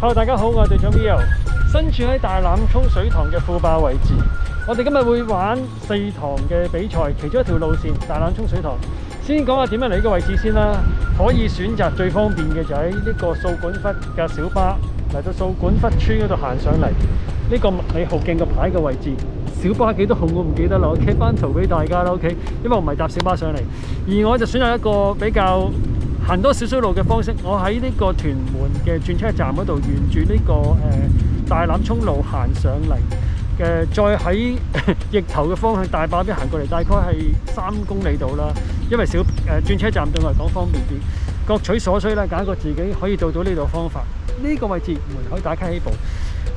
Hello， 大家好，我係隊長 Leo， 身處喺大欖涌水塘嘅副壩位置。我哋今日會玩4堂嘅比賽，其中一條路線大欖涌水塘。先講下點樣嚟呢個位置先啦。可以選擇最方便嘅就喺呢個掃管笏架小巴嚟到掃管笏村嗰度行上嚟。呢個麥理浩徑個牌嘅位置，小巴幾多號我唔記得啦，我 keep 翻圖俾大家啦 ，OK。因為我唔係搭小巴上嚟，而我就選擇一個比較行多少少路嘅方式，我喺呢個屯門嘅轉車站嗰度，沿住呢個大欖涌路行上嚟，再喺逆頭嘅方向大壩邊行過嚟，大概係3公里度啦。因為轉車站對我嚟講方便啲，各取所需啦，揀一個自己可以做到呢度方法。呢個位置門口打卡起步。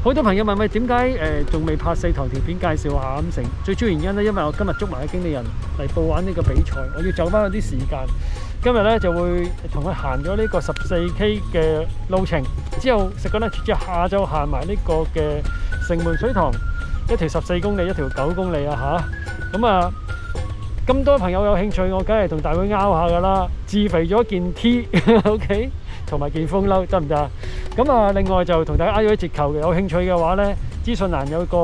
好多朋友問喂，點解仲未拍4堂條片介紹下咁成？最主要原因咧，因為我今日捉埋嘅經理人嚟報玩呢個比賽，我要走翻嗰啲時間。今日咧就會同佢行咗呢個14K 嘅路程，之後食個 lunch 之後，下晝行埋呢個嘅城門水塘，一條14公里，一條9公里啊嚇！咁啊，咁多朋友有興趣，我梗係同大會拗下噶啦，自肥咗件 T，OK， 同埋件風褸得唔得啊？咁啊，另外就同大家嗌咗啲折扣嘅，有興趣嘅話咧，資訊欄有個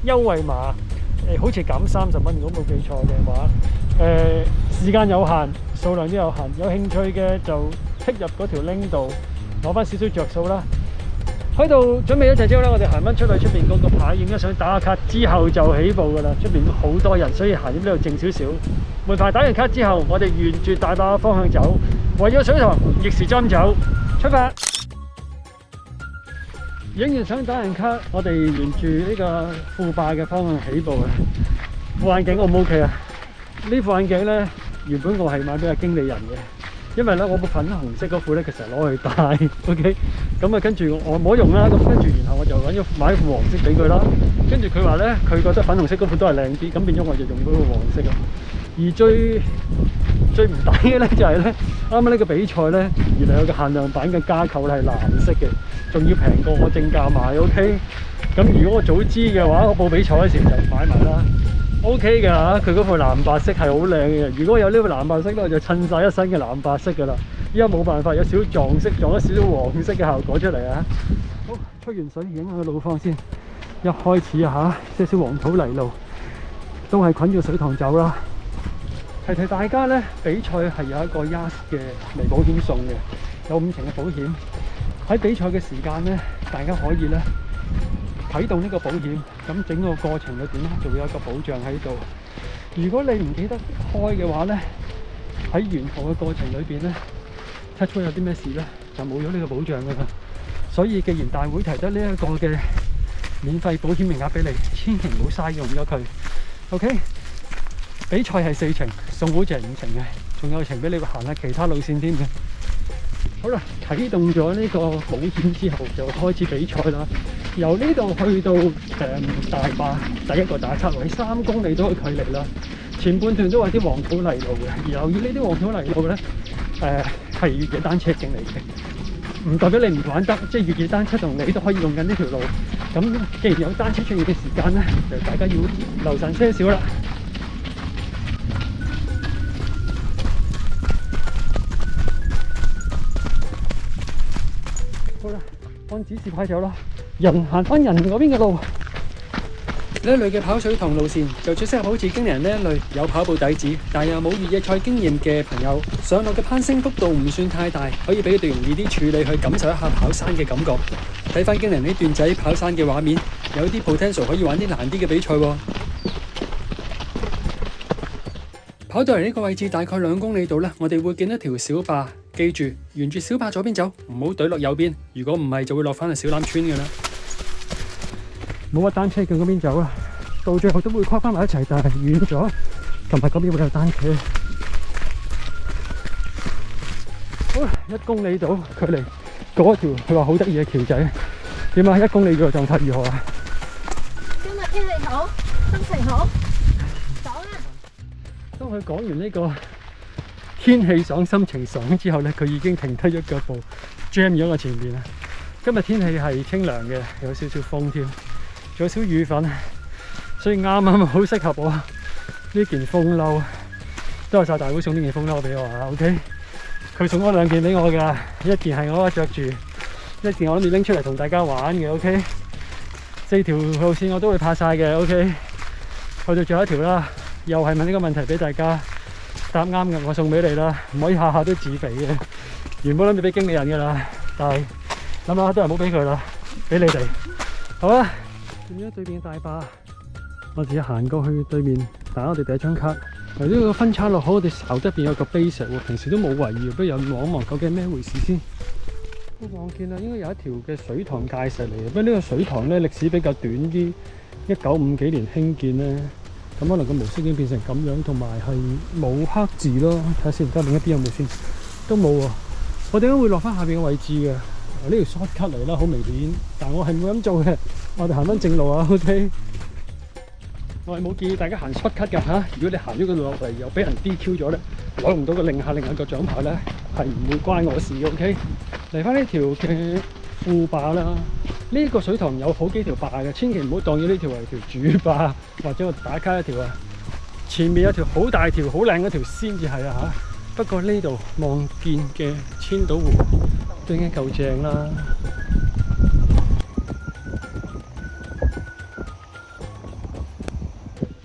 優惠碼，好似減30蚊，如果冇記錯嘅話，時間有限，數量都有限，有興趣嘅就剔入嗰條 link 度攞翻少少着數啦。喺度準備咗陣之後咧，我哋行翻出去出邊嗰個牌影一相，打下卡之後就起步噶啦。出邊好多人，所以行入呢度靜少少。門牌打完卡之後，我哋沿住大壩方向走，圍咗水塘逆時針走，出發。影完相打完卡，我哋沿住呢個副壩嘅方向起步啊！副眼鏡 O 唔 OK 啊？呢副眼鏡咧，原本我係買俾個經理人嘅。因為咧，我部粉紅色嗰副咧，佢成日攞去戴 ，OK， 咁啊，跟住我冇用啦，咁跟住然後我就揾咗買副黃色俾佢啦。跟住佢話咧，佢覺得粉紅色嗰副都係靚啲，咁變咗我就用嗰個黃色啊。而最唔抵嘅咧就係咧，啱啱呢個比賽咧，原來有個限量版嘅加購咧係藍色嘅，仲要平過我正價買 ，OK。咁如果我早知嘅話，我報比賽嗰時就買埋啦。OK 㗎，佢嗰副藍白色係好靚嘅。如果有呢副藍白色咧，我就襯晒一身嘅藍白色㗎啦。依家冇辦法，有少少撞色，撞咗少少黃色嘅效果出嚟啊！好，出完水影下個路況先。一開始啊嚇，少少黃土泥路，都係捆住水塘走啦。提大家咧，比賽係有一個 YAS 嘅微保險送嘅，有5成嘅保險。喺比賽嘅時間咧，大家可以咧啟動呢個保險，咁整個過程裏邊咧就會有一個保障喺度。如果你唔記得開嘅話咧，喺沿途嘅過程裏邊咧，touch wood有啲咩事咧，就冇咗呢個保障噶啦。所以既然大會提得呢一個嘅免費保險名額俾你，千祈唔好嘥用咗佢。OK， 比賽係4程，送好似係5程嘅，仲有程俾你行下其他路線添嘅。好啦，啟動咗呢個保險之後，就開始比賽啦。由呢度去到大壩第一個打測位3公里多嘅距離啦。前半段都係啲黃土泥路嘅，而由於呢啲黃土泥路咧，係越野單車徑嚟嘅，唔代表你唔玩得，即係越野單車同你都可以用緊呢條路。咁既然有單車出現嘅時間咧，就大家要留神些少啦。好啦，按指示牌走啦，人行翻人嗰邊嘅路。呢一類嘅跑水塘路線就最適合好似經理人呢一類有跑步底子，但又冇越野賽經驗嘅朋友。上落嘅攀升幅度唔算太大，可以俾佢哋容易啲處理去感受一下跑山嘅感覺。睇翻經理人呢段仔跑山嘅畫面，有啲 potential 可以玩啲難啲嘅比賽喎。跑到嚟呢個位置大概2公里度呢，我哋會見一條小壩。記住，沿住小壩左邊走，唔好對落右邊。如果唔係，就會落翻去小欖村嘅啦。冇乜單車徑嗰邊走啦，到最後都會跨翻埋一齊，但係遠咗。同埋嗰邊會有單車。好啦，1公里度距離嗰條佢話好得意嘅橋仔。點啊？1公里嘅狀態如何啊？今日天氣好，心情好，走啦！當佢講完呢個天氣爽、心情爽之後咧，佢已經停低咗腳步 ，jam 咗我前面啦。今日天氣係清涼嘅，有少少風添，仲有少雨粉，所以啱啱好適合我呢件風褸。多謝晒大會送呢件風褸俾我啊 ，OK。佢送咗2件俾我㗎，一件係我着住，一時我諗住拎出嚟同大家玩嘅 ，OK。4條路線我都會拍晒嘅 ，OK。去到最後一條啦，又係問呢個問題俾大家答啱嘅，我送俾你啦，唔可以下下都自肥嘅。原本諗住俾經理人㗎啦，但係諗下都係唔好俾佢啦，俾你哋。好啦，見咗對面大壩，我自己行過去對面打我哋第一張卡。由呢個分岔路口，我哋後側邊有個 base 喎，平時都冇懷疑，不如望一望究竟係咩回事先。我望見啦，應該有一條嘅水塘界石嚟嘅，不過呢個水塘咧歷史比較短啲，1950幾年興建咧，咁可能個模式已經變成咁樣，同埋係冇黑字咯。睇下先，而家另一邊有冇先？都冇喎。我點解會落翻下邊嘅位置嘅？呢條 short cut 嚟啦，好明顯，但我係唔會咁做嘅。我哋行翻正路啊 ，OK。我係冇建議大家行 short cut 㗎嚇。如果你行咗個路落嚟又俾人 DQ 咗咧，攞唔到個另一個獎牌咧，係唔會關我事嘅 ，OK。嚟翻呢條嘅副壩啦，呢個水塘有好幾條壩嘅，千祈唔好當咗呢條為條主壩，或者我打卡一條啊。前面有條好大條、好靚嗰條先至係啊嚇。不過呢度望見嘅千島湖都已經夠正啦。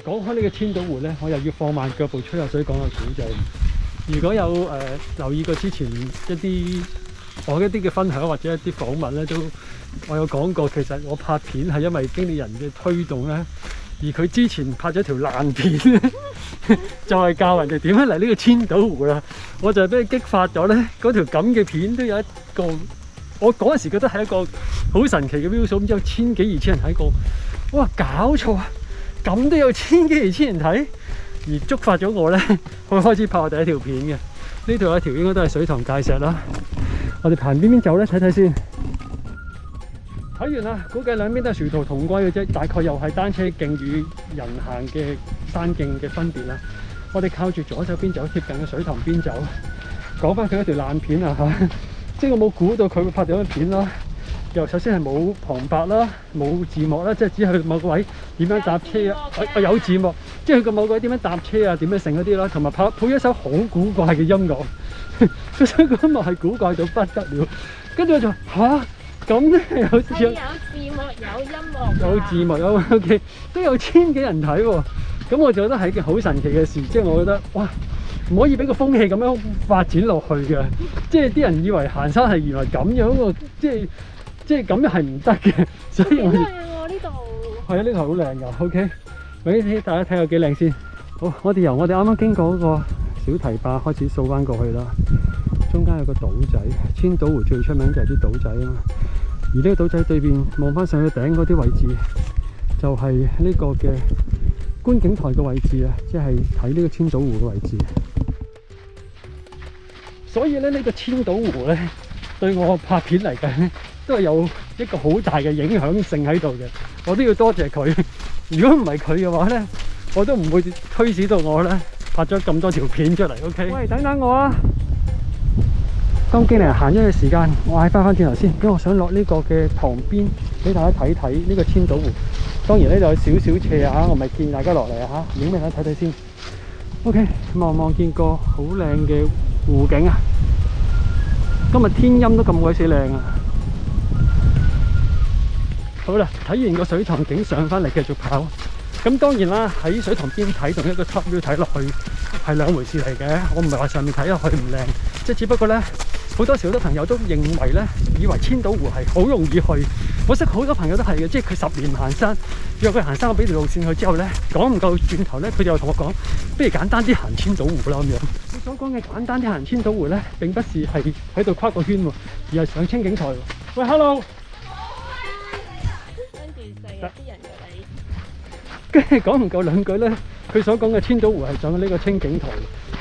講開呢個千島湖咧，我又要放慢腳步吹下水講個古仔。如果有留意過之前我一啲嘅分享或者一啲訪問咧，我有講過，其實我拍片係因為經理人嘅推動咧，而佢之前拍咗條爛片咧，就係教人哋點樣嚟呢個千島湖啦。我就係俾佢激發咗咧，嗰條咁嘅片都有一個，我嗰陣時覺得係一個好神奇嘅 view 數，咁之後千幾二千人睇過，哇搞錯啊！咁都有千幾二千人睇，而觸發咗我咧，我開始拍我第一條片嘅。呢度有一條應該都係水塘界石啦。我哋行邊邊走咧？睇睇先。睇完啦，估計兩邊都係殊途同歸嘅啫，大概又係單車徑與人行嘅山徑嘅分別啦。我哋靠住左手邊走，貼近嘅水塘邊走。講翻佢一條爛片啊嚇，即係我冇估到佢會拍到一片啦。又首先係冇旁白啦，冇字幕啦，即係只係某個位點樣搭車啊！我有字幕，即係佢個某個位點樣搭車啊，點樣成嗰啲啦，同埋配一首好古怪嘅音樂。佢首歌音樂係古怪到不得了，跟住我就嚇咁咧有字幕有字幕有 OK 都有千幾人睇喎，咁我就覺得係一件好神奇嘅事，即係我覺得哇唔可以俾個風氣咁樣發展落去嘅，即係啲人以為行山係原來咁樣喎，即係咁樣係唔得嘅，所以我哋呢度係啊，呢度好靚㗎 OK， 俾大家睇下幾靚先。好，我哋由我哋啱啱經過嗰個小堤壩開始掃翻過去啦，中間有個島仔，千島湖最出名就係啲島仔啊嘛。而呢個島仔對面望翻上去頂嗰啲位置，就係呢個嘅觀景台嘅位置啊，即係睇呢個千島湖嘅位置。所以咧，呢個千島湖咧，對我拍片嚟緊都係有一個好大嘅影響性喺度嘅。我都要多謝佢。如果唔係佢嘅話咧，我都唔會推使到我咧拍咗咁多條片出嚟。OK， 喂，等等我啊！當經理人行咗嘅時間，我嗌翻轉頭先，因為我想落呢個嘅塘邊俾大家睇睇呢個千島湖。當然呢度有少少斜啊，我咪建議大家落嚟啊嚇，影俾大家睇睇先。OK， 望見個好靚嘅湖景啊！今日天陰都咁鬼死靚啊！好啦，睇完個水塘景上翻嚟繼續跑。咁當然啦，喺水塘邊睇同一個 top view 睇落去係兩回事嚟嘅。我唔係話上面睇落去唔靚，即係只不過咧，好多時好多朋友都認為咧，以為千島湖係好容易去。我識好多朋友都係嘅，即係佢10年唔行山，約佢行山，我俾條路線佢之後咧，講唔夠轉頭咧，佢就又同我講，不如簡單啲行千島湖啦咁樣。你所講嘅簡單啲行千島湖咧，並不是係喺度跨個圈喎，而係上清境台喎。喂 ，hello。跟住講唔夠兩句咧，佢所講嘅千島湖係上呢個清境台。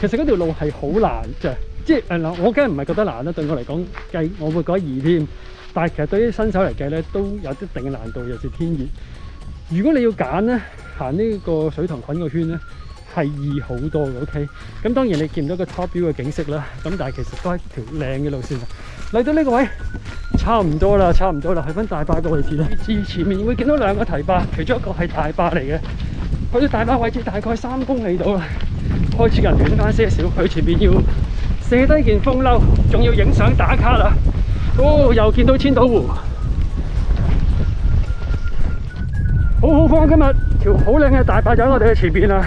其實嗰條路係好難啫，即係嗱，我梗係唔係覺得難啦，對我嚟講計我會覺得易添。但係其實對於新手嚟計咧，都有一定嘅難度，尤其是天熱。如果你要揀咧，行呢個水塘滾個圈咧，係易好多嘅。OK， 咁當然你見到個 top view 嘅景色啦，咁但係其實都係條靚嘅路線。嚟到呢個位差唔多啦，去翻大壩嘅位置啦。前面會見到兩個堤壩，其中一個係大壩嚟嘅。去到大壩位置大概3公里度啦，開始人暖翻些少。佢前面要卸低件風褸，仲要影相打卡啦。哦，又見到千島湖，好方！今日條好靚嘅大壩就喺我哋嘅前邊啦。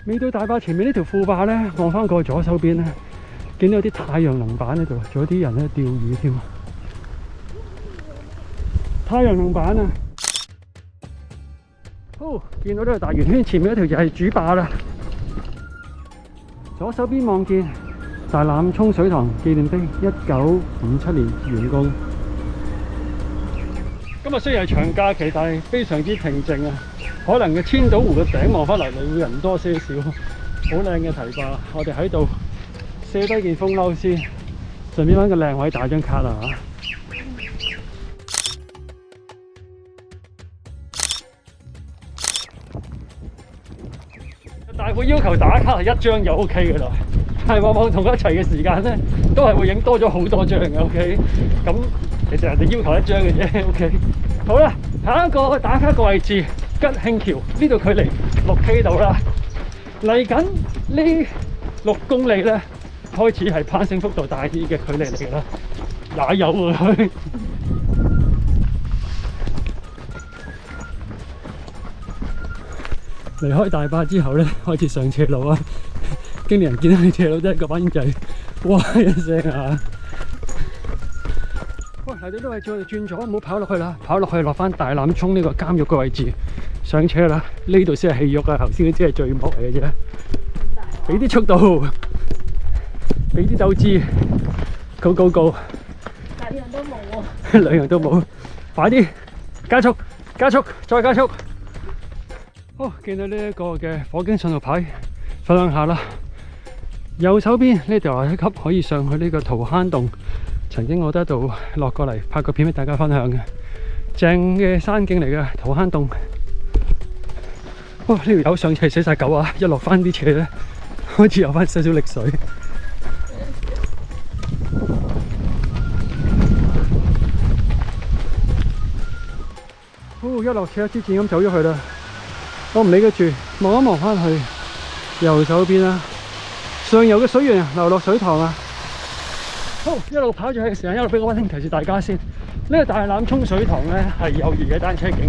未到大壩前面呢條副壩咧，望翻過去左手邊咧，見到有啲太陽能板喺度，仲有啲人咧釣魚添。太陽能板啊！哦，見到呢個大圓圈前面一條就係主壩啦。左手邊望見大欖涌水塘紀念碑，1957年完工。今日雖然係長假期，但係非常之平靜啊！可能嘅千島湖嘅頂望翻嚟，你會人多些少。好靚嘅堤壩，我哋喺度卸低件風褸先，順便揾個靚位打張卡啦嚇。大會要求打卡係1張就 OK 嘅啦，但係往往同佢一齊嘅時間咧，都係會影多咗好多張嘅 OK。咁其實人哋要求1張嘅啫 OK。好啦，下一個打卡嘅位置吉慶橋，呢度距離6K 度啦。嚟緊呢6公里咧，開始係攀升幅度大啲嘅距離嚟㗎啦，也有啊佢。離開大壩之後咧，開始上斜路啊！經理人見到你斜路真係個反應就係哇一聲啊！喂，嚟到呢位置我哋轉左，唔好跑落去啦，跑落去落翻大欖涌呢個監獄嘅位置上車啦。呢度先係戲肉啊，頭先嗰啲係序幕嚟嘅啫。俾啲速度，俾啲鬥志 ，go go go！ 兩樣都冇喎。兩樣都冇，快啲加速，加速，再加速！哦，見到呢一個嘅火警信號牌，分享下啦。右手邊呢條樓梯級可以上去呢個圖坑洞，曾經我都喺度落過嚟拍個片俾大家分享嘅，正嘅山景嚟嘅圖坑洞。哇！呢條友上斜死晒狗啊！一落翻啲斜咧，開始有翻少少力水。哦，一落斜之前咁走咗去啦。我唔理佢住，望一望翻去右手邊啦，上游嘅水源流落水塘啊！好，一路跑住去嘅時間，一路俾我溫馨提示大家先。呢個大欖涌水塘咧係有越野單車徑嘅，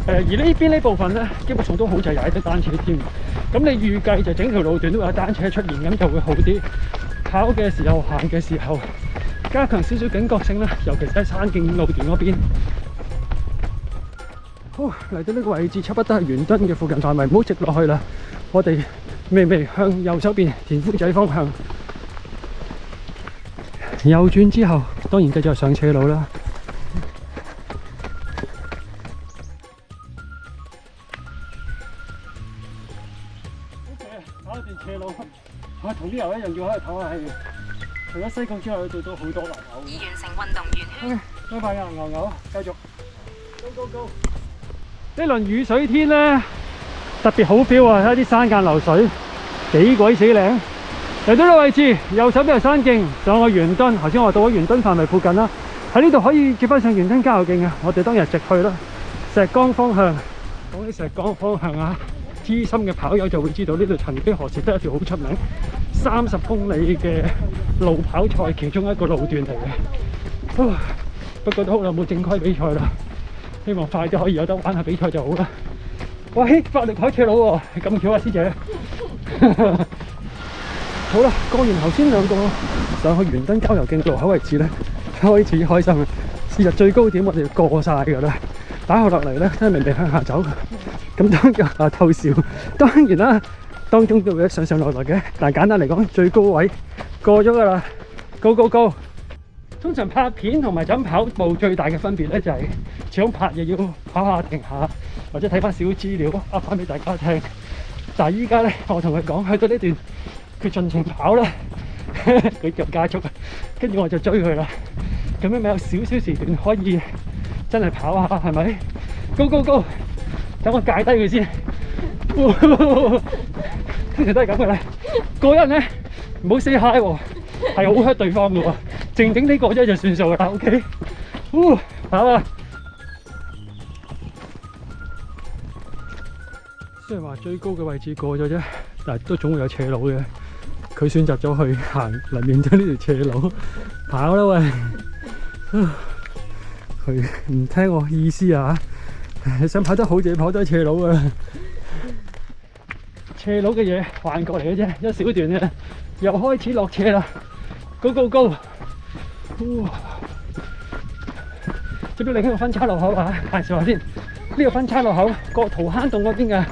而呢邊呢部分咧基本上都好就踩得單車添。咁你預計就整條路段都會有單車出現，咁就會好啲。跑嘅時候、行嘅時候，加強少少警覺性啦，尤其是喺山徑路段嗰邊。好，嚟到呢個位置，差不多係圓墩嘅附近範圍，唔好直落去啦。我哋微微向右手邊田灰仔方向右轉之後，當然繼續上斜路啦。跑一段斜路，同啲人一樣要喺度唞下氣。除咗西貢之外，去到都好多泥牛。已完成運動員。拜拜啊，牛，繼續 ，go go go！呢輪雨水天咧特別好 feel 啊！睇下啲山間流水幾鬼死靚。嚟到呢個位置，右手邊係山徑，上去圓墩。頭先我到咗圓墩範圍附近啦，喺呢度可以接翻上圓墩郊遊徑啊！我哋當日直去啦，石崗方向。講起石崗方向啊，資深嘅跑友就會知道呢度曾經何時都係一條好出名30公里嘅路跑賽其中一個路段嚟嘅。不過都好耐冇正規比賽啦。希望快啲可以有得玩下比賽就好啦。喂，法力跑斜路喎，咁巧啊，師姐。好啦，過完頭先兩個上去圓墩郊遊徑路口位置咧，開始開心啦。是日最高點我哋要過晒㗎啦，打後落嚟咧，真係明明向下走。咁當然偷笑，當然啦，當中都會有上上落落嘅，但係簡單嚟講，最高位過咗㗎啦。Go go go！通常拍片同埋就咁跑步最大嘅分別咧，就係始終拍嘢要跑下停下，或者睇翻少資料噏翻俾大家聽。但係依家咧，我同佢講，去到呢段佢盡情跑啦，佢就加速，跟住我就追佢啦。咁樣咪有少少時段可以真係跑下，係咪 ？Go go go！等我戒低佢先。通常都係咁嘅啦。個人咧唔好 say hi 喎，係好 hurt 對方嘅喎。靜靜地過咗就算數啦 ，OK。跑啊！雖然話最高嘅位置過咗啫，但係都總會有斜路嘅。佢選擇咗去行嚟面對呢條斜路，跑啦喂！佢唔聽我意思啊！想跑得好就要跑低斜路啊！斜路嘅嘢橫過嚟嘅啫，一小段嘅，又開始落斜啦！Go go go！ 接咗你呢個分岔路口啊！介紹下先，呢個分岔路口過圖坑洞嗰邊嘅，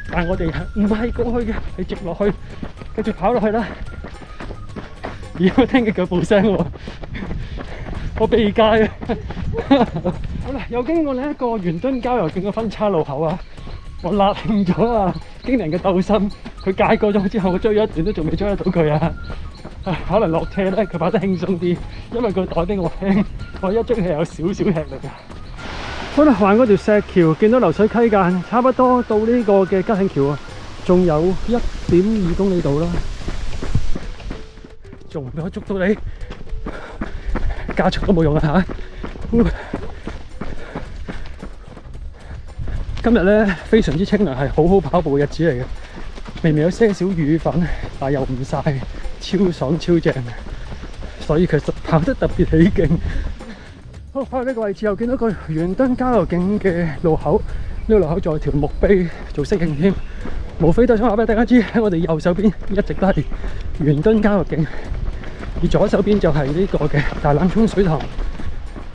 但係我哋唔係過去嘅，係直落去，繼續跑落去啦。而我聽嘅腳步聲喎，我避界啊！好啦，又經過另一個圓墩郊遊徑嘅分岔路口啊！我勒慶咗啊！經理人嘅鬥心，佢界過咗之後，我追咗一段都仲未追得到佢啊！可能落車咧，佢跑得輕鬆啲，因為個袋比我輕，我一追係有少少吃力啊！好啦，橫嗰條石橋，見到流水溪澗，差不多到呢個嘅吉慶橋啊，仲有1.2公里度啦，仲唔俾我捉到你？加速都冇用啊嚇！今日咧非常之清涼，係好好跑步嘅日子嚟嘅。明明有些少雨粉，但又唔曬，超爽超正，所以其實跑得特別起勁。好，跑到呢個位置又見到個圓墩郊遊徑嘅路口，呢個路口仲有條木碑做適應添。無非都想話俾大家知，喺我哋右手邊一直都係圓墩郊遊徑，而左手邊就係呢個嘅大欖涌水塘。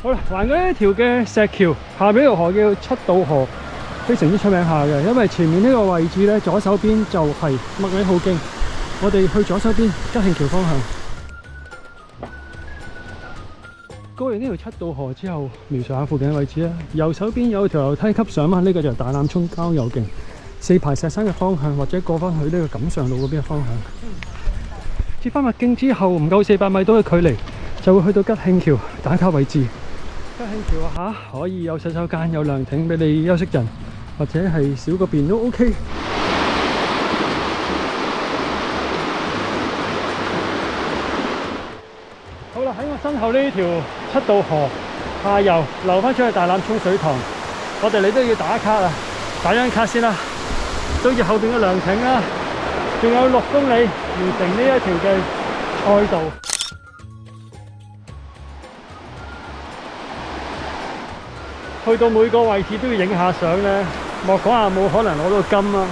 好啦，橫過呢條嘅石橋，下邊呢條河叫七渡河。非常之出名下嘅，因為前面呢個位置咧，左手邊就係麥理浩徑，我哋去左手邊吉慶橋方向。過完呢條七渡河之後，描述下附近嘅位置啦。右手邊有條樓梯級上啊，呢個就係大欖涌郊遊徑，四排石山嘅方向，或者過翻去呢個錦上路嗰邊嘅方向。接翻麥徑之後，唔夠400米到嘅距離，就會去到吉慶橋打卡位置。吉慶橋啊嚇，可以有洗手間、有涼亭俾你休息陣。或者係少個便都 OK。好啦，喺我身後呢條七渡河下游流翻出去大欖涌水塘，我哋嚟都要打卡啦，打張卡先啦。對住後邊嘅涼亭啦，仲有6公里完成呢一條嘅賽道。去到每個位置都要影下相咧，莫講話冇可能攞到金啊！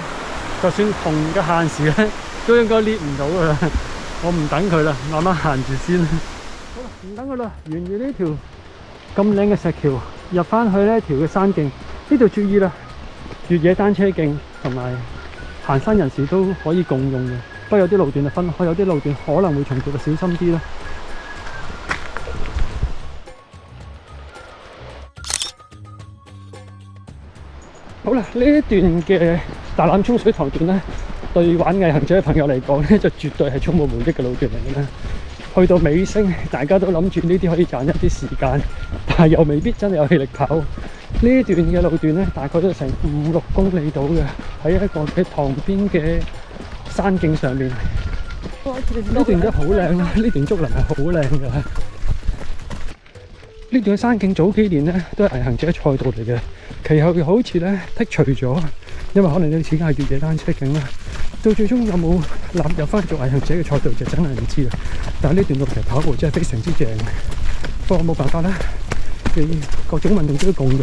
就算同嘅限時咧，都應該捏唔到噶啦。我唔等佢啦，慢慢行住先。好啦，唔等佢啦，沿住呢條咁靚嘅石橋入翻去呢一條嘅山徑，呢度注意啦，越野單車徑同埋行山人士都可以共用嘅，不過有啲路段係分開，有啲路段可能會重疊，就小心啲啦。好啦，呢一段嘅大欖涌水塘段咧，對玩毅行者嘅朋友嚟講咧，就絕對係充滿回憶嘅路段嚟嘅啦。去到尾聲，大家都諗住呢啲可以賺一啲時間，但係又未必真係有氣力跑。呢段嘅路段咧，大概都成5-6公里到嘅，喺一個嘅塘邊嘅山徑上面。呢段都好靚啦，呢段竹林係好靚嘅。呢段山徑早幾年咧都係毅行者賽道嚟嘅，其後又好似咧剔除咗，因為可能呢次係越野單車徑啦。到最終有冇納入翻做毅行者嘅賽道就真係唔知啦。但係呢段路其實跑步真係非常之正，不過冇辦法啦，各種運動都要共用。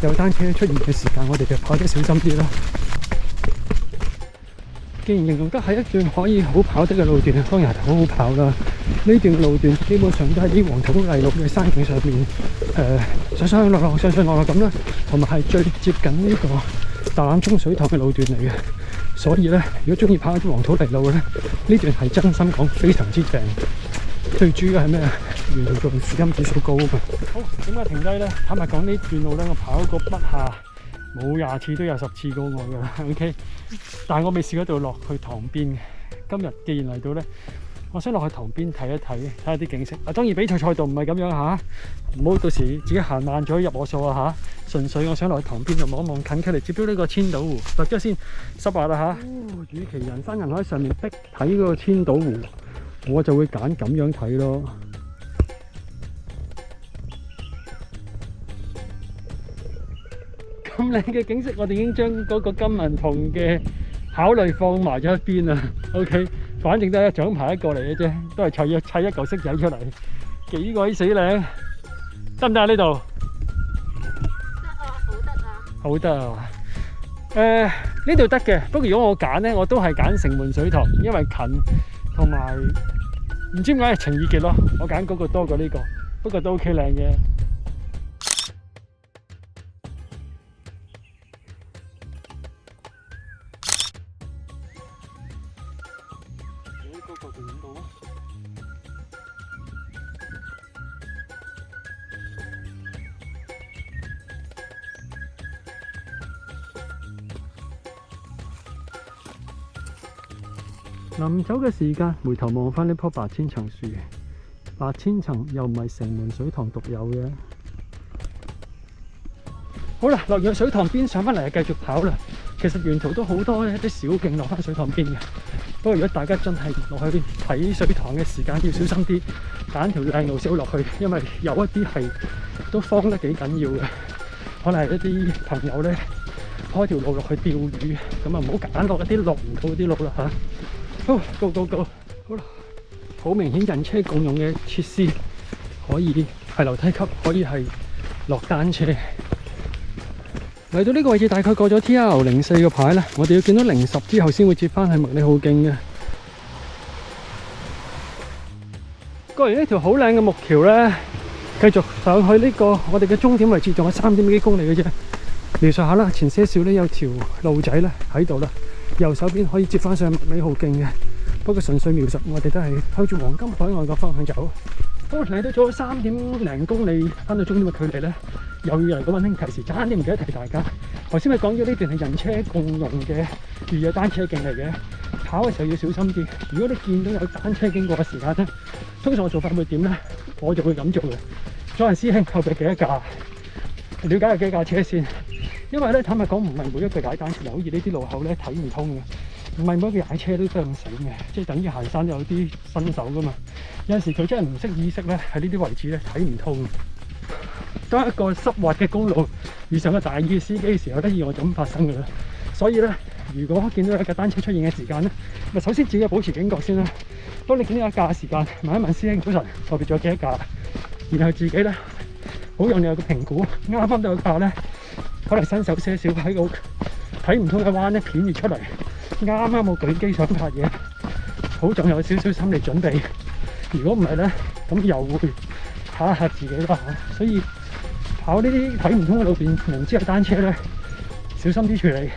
有單車出現嘅時間，我哋就跑得小心啲啦。既然形容得係一段可以好跑得嘅路段，當然係好好跑啦。呢段路段基本上都係啲黃土泥路嘅山徑上面，上上落落、上上落落咁啦，同埋係最接近呢個大欖涌水塘嘅路段嚟嘅。所以咧，如果中意跑啲黃土泥路咧，呢段係真心講非常之正。最主要係咩啊？沿途個市金指數高啊嘛。好，點解停低咧？坦白講，呢段路咧，我跑過不下冇20次都有10次過我㗎啦。OK， 但係我未試過度落去塘邊。今日既然嚟到咧，我想落去塘邊睇一睇，睇下啲景色。當然比賽賽道唔係咁樣嚇，唔好到時自己行慢咗入我數啊嚇。純粹我想落去塘邊就望一望近距離接到呢個千島湖，落咗先濕滑啦嚇。與其人山人海喺上面逼睇嗰個千島湖，我就會揀咁樣睇咯。咁靚嘅景色，我哋已經將嗰個金銀銅嘅考慮放埋咗一邊啦。OK，反正都係獎牌一個嚟嘅啫，都係砌一嚿色仔出嚟，幾鬼死靚，得唔得啊？呢度好得啊！呢度得嘅，不過如果我揀咧，我都係揀城門水塘，因為近同埋唔知點解係情意結咯，我揀嗰個多過呢個，不過都 OK 靚嘅。臨走嘅時間，回頭望翻呢棵白千層樹，白千層又唔係城門水塘獨有嘅。好啦，落完水塘邊上翻嚟繼續跑啦。其實沿途都好多一啲小徑落翻水塘邊嘅。不過如果大家真係落去睇水塘嘅時間，要小心啲，揀條靚路先好落去，因為有一啲係都荒得幾緊要嘅。可能係一啲朋友咧開條路落去釣魚，咁啊唔好揀落一啲落唔到嗰啲路啦嚇。好，go go go！好啦，好明顯人車共用嘅設施，可以係樓梯級，可以係落單車。嚟到呢個位置，大概過咗 TR04個牌啦，我哋要見到010之後先會接翻去麥理浩徑嘅。過完呢條好靚嘅木橋咧，繼續上去呢個我哋嘅終點位置，仲有3點幾公里嘅啫。描述下啦，前些少咧有條路仔咧喺度啦。右手邊可以接翻上麥理浩徑嘅，不過純粹描述，我哋都係向住黃金海岸個方向走。好，嚟到咗3點零公里，翻到終點嘅距離咧，又要嚟個溫馨提示，差啲唔記得提大家。頭先咪講咗呢段係人車共用嘅越野單車徑嚟嘅，跑嘅時候要小心啲。如果你見到有單車經過嘅時間咧，通常我做法會點咧？我就會咁做嘅。再問師兄後邊幾多架？了解有幾架車先。因為咧，坦白講，唔係每一個踩單車，好似呢啲路口咧睇唔通嘅，唔係每一個踩車都咁醒嘅，即係等於行山有啲新手噶嘛。有陣時佢真係唔識意識咧，喺呢啲位置咧睇唔通。當一個濕滑嘅公路遇上個大意司機嘅時候咧，意外就咁發生噶啦。所以咧，如果見到有架單車出現嘅時間咧，咪首先自己保持警覺先啦。當你見到一架嘅時間，問一問師兄早晨，後邊仲有幾多架，然後自己咧好用你有個評估，啱啱到架咧。可能新手些少喺個睇唔通嘅彎咧片住出嚟，啱啱我舉機想拍嘢，好仲有少少心理準備。如果唔係咧，咁又會嚇一嚇自己啦嚇。所以跑呢啲睇唔通嘅路邊，明知係單車咧，小心啲處理。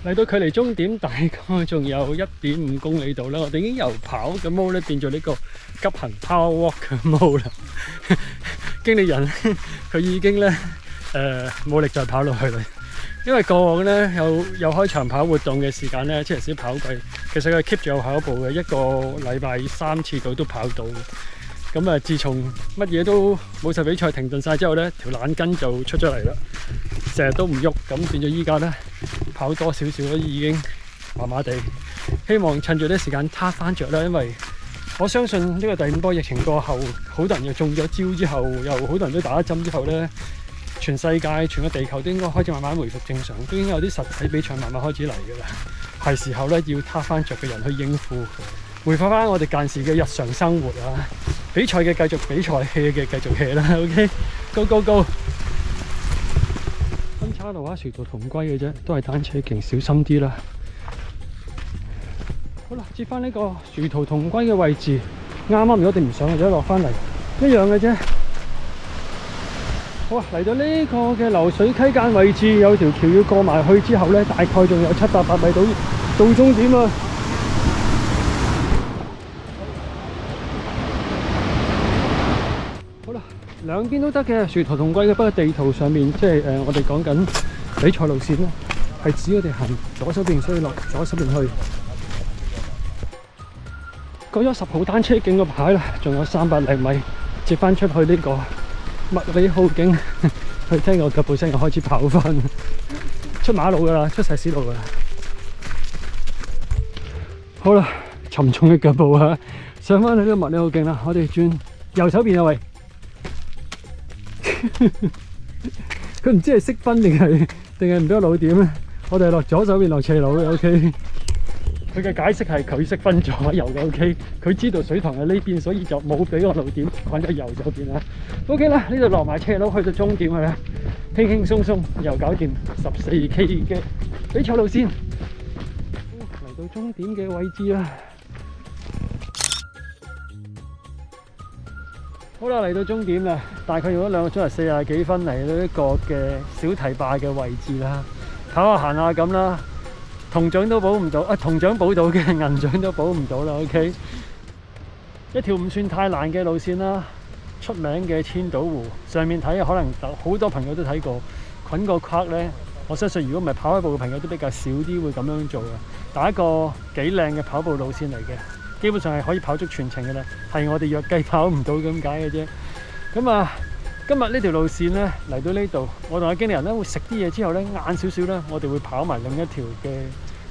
嚟到距離終點大概仲有1.5公里度啦，我哋已經由跑嘅 mode 咧變咗呢個急行 power walk 嘅 mode 啦。經理人佢已經咧冇力再跑落去啦，因為過往咧有開長跑活動嘅時間咧，即係少跑季，其實佢 keep 住有跑步嘅，一個禮拜3次到都跑到。咁啊，自從乜嘢都冇晒比賽停頓晒之後咧，條懶筋就出咗嚟啦，成日都唔喐，咁變咗依家咧跑多少少咧已經麻麻地，希望趁住啲時間撻翻着啦，因為我相信呢個第5波疫情過後，好多人又中咗招之後，又好多人都打咗針之後咧。全世界、全個地球都應該開始慢慢回復正常，都應該有啲實體比賽慢慢開始嚟㗎啦。係時候咧要撻翻着嘅人去應付，回復翻我哋間時嘅日常生活啊！比賽嘅繼續比賽，hea 嘅繼續 hea 啦。OK，go go go！分岔路啊，殊途同歸嘅啫，都係單車徑，小心啲啦。好啦，接翻呢個殊途同歸嘅位置，啱啱如果我哋唔上或者落翻嚟，一樣嘅啫。好啊，嚟到呢個嘅流水溪間位置，有條橋要過埋去之後咧，大概仲有700-800米到終點啊！好啦，兩邊都得嘅，殊途同歸嘅。不過地圖上面即係我哋講緊比賽路線咧，係指我哋行左手邊，所以落左手邊去。過咗10號單車徑個牌啦，仲有300零米，接翻出去呢個麥理浩徑，佢聽我腳步聲又開始跑翻，出馬路噶啦，出石屎路噶啦。好啦，沉重嘅腳步啊，上翻去呢個麥理浩徑啦，我哋轉右手邊啊喂，佢唔知係識分定係唔俾我老點咧，我哋落左手邊落斜路嘅 OK。佢嘅解釋係佢識分左右嘅 ，OK， 佢知道水塘喺呢邊，所以就冇俾個路點講咗右左邊啦。OK 啦，呢度落埋車路去到終點嘅咧，輕輕鬆鬆又搞掂14K 嘅比賽路線，嚟到終點嘅位置啦。好啦，嚟到終點啦，大概用咗2個鐘頭40幾分嚟到一個嘅小堤壩嘅位置啦，跑下行下咁啦。銅獎都補唔到，銅獎補到嘅，銀獎都補唔到啦。OK， 一條唔算太難嘅路線啦，出名嘅千島湖，上面睇可能好多朋友都睇過，捆個框咧，我相信如果唔係跑開步嘅朋友都比較少啲會咁樣做嘅，但係一個幾靚嘅跑步路線嚟嘅，基本上係可以跑足全程嘅啦，係我哋弱雞跑唔到咁解嘅啫。咁啊，今日呢條路線咧嚟到呢度，我同阿經理人咧會食啲嘢之後咧，晏少少咧，我哋會跑埋另一條嘅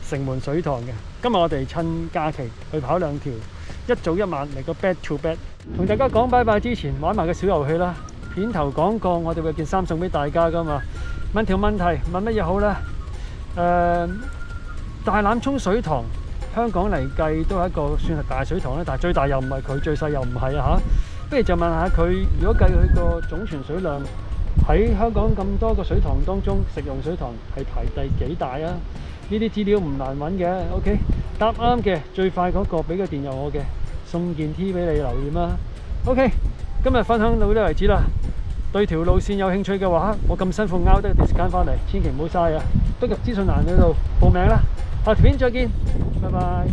城門水塘嘅。今日我哋趁假期去跑2條，一早一晚嚟個 back to back。同大家講拜拜之前，玩埋個小遊戲啦。片頭講過，我哋會有件衫送俾大家噶嘛。問條問題，問乜嘢好咧？大欖涌水塘，香港嚟計都係一個算係大水塘咧，但係最大又唔係佢，最細又唔係啊嚇。不如就問下佢，如果計佢個總存水量喺香港咁多個水塘當中，食用水塘係排第幾大啊？呢啲資料唔難揾嘅。OK， 答啱嘅最快嗰個俾個電郵我嘅，送件 T 俾你留言啦。OK， 今日分享到呢為止啦。對條路線有興趣嘅話，我咁辛苦拗得個時間翻嚟，千祈唔好嘥啊！督入資訊欄嗰度報名啦。下條片再見，拜拜。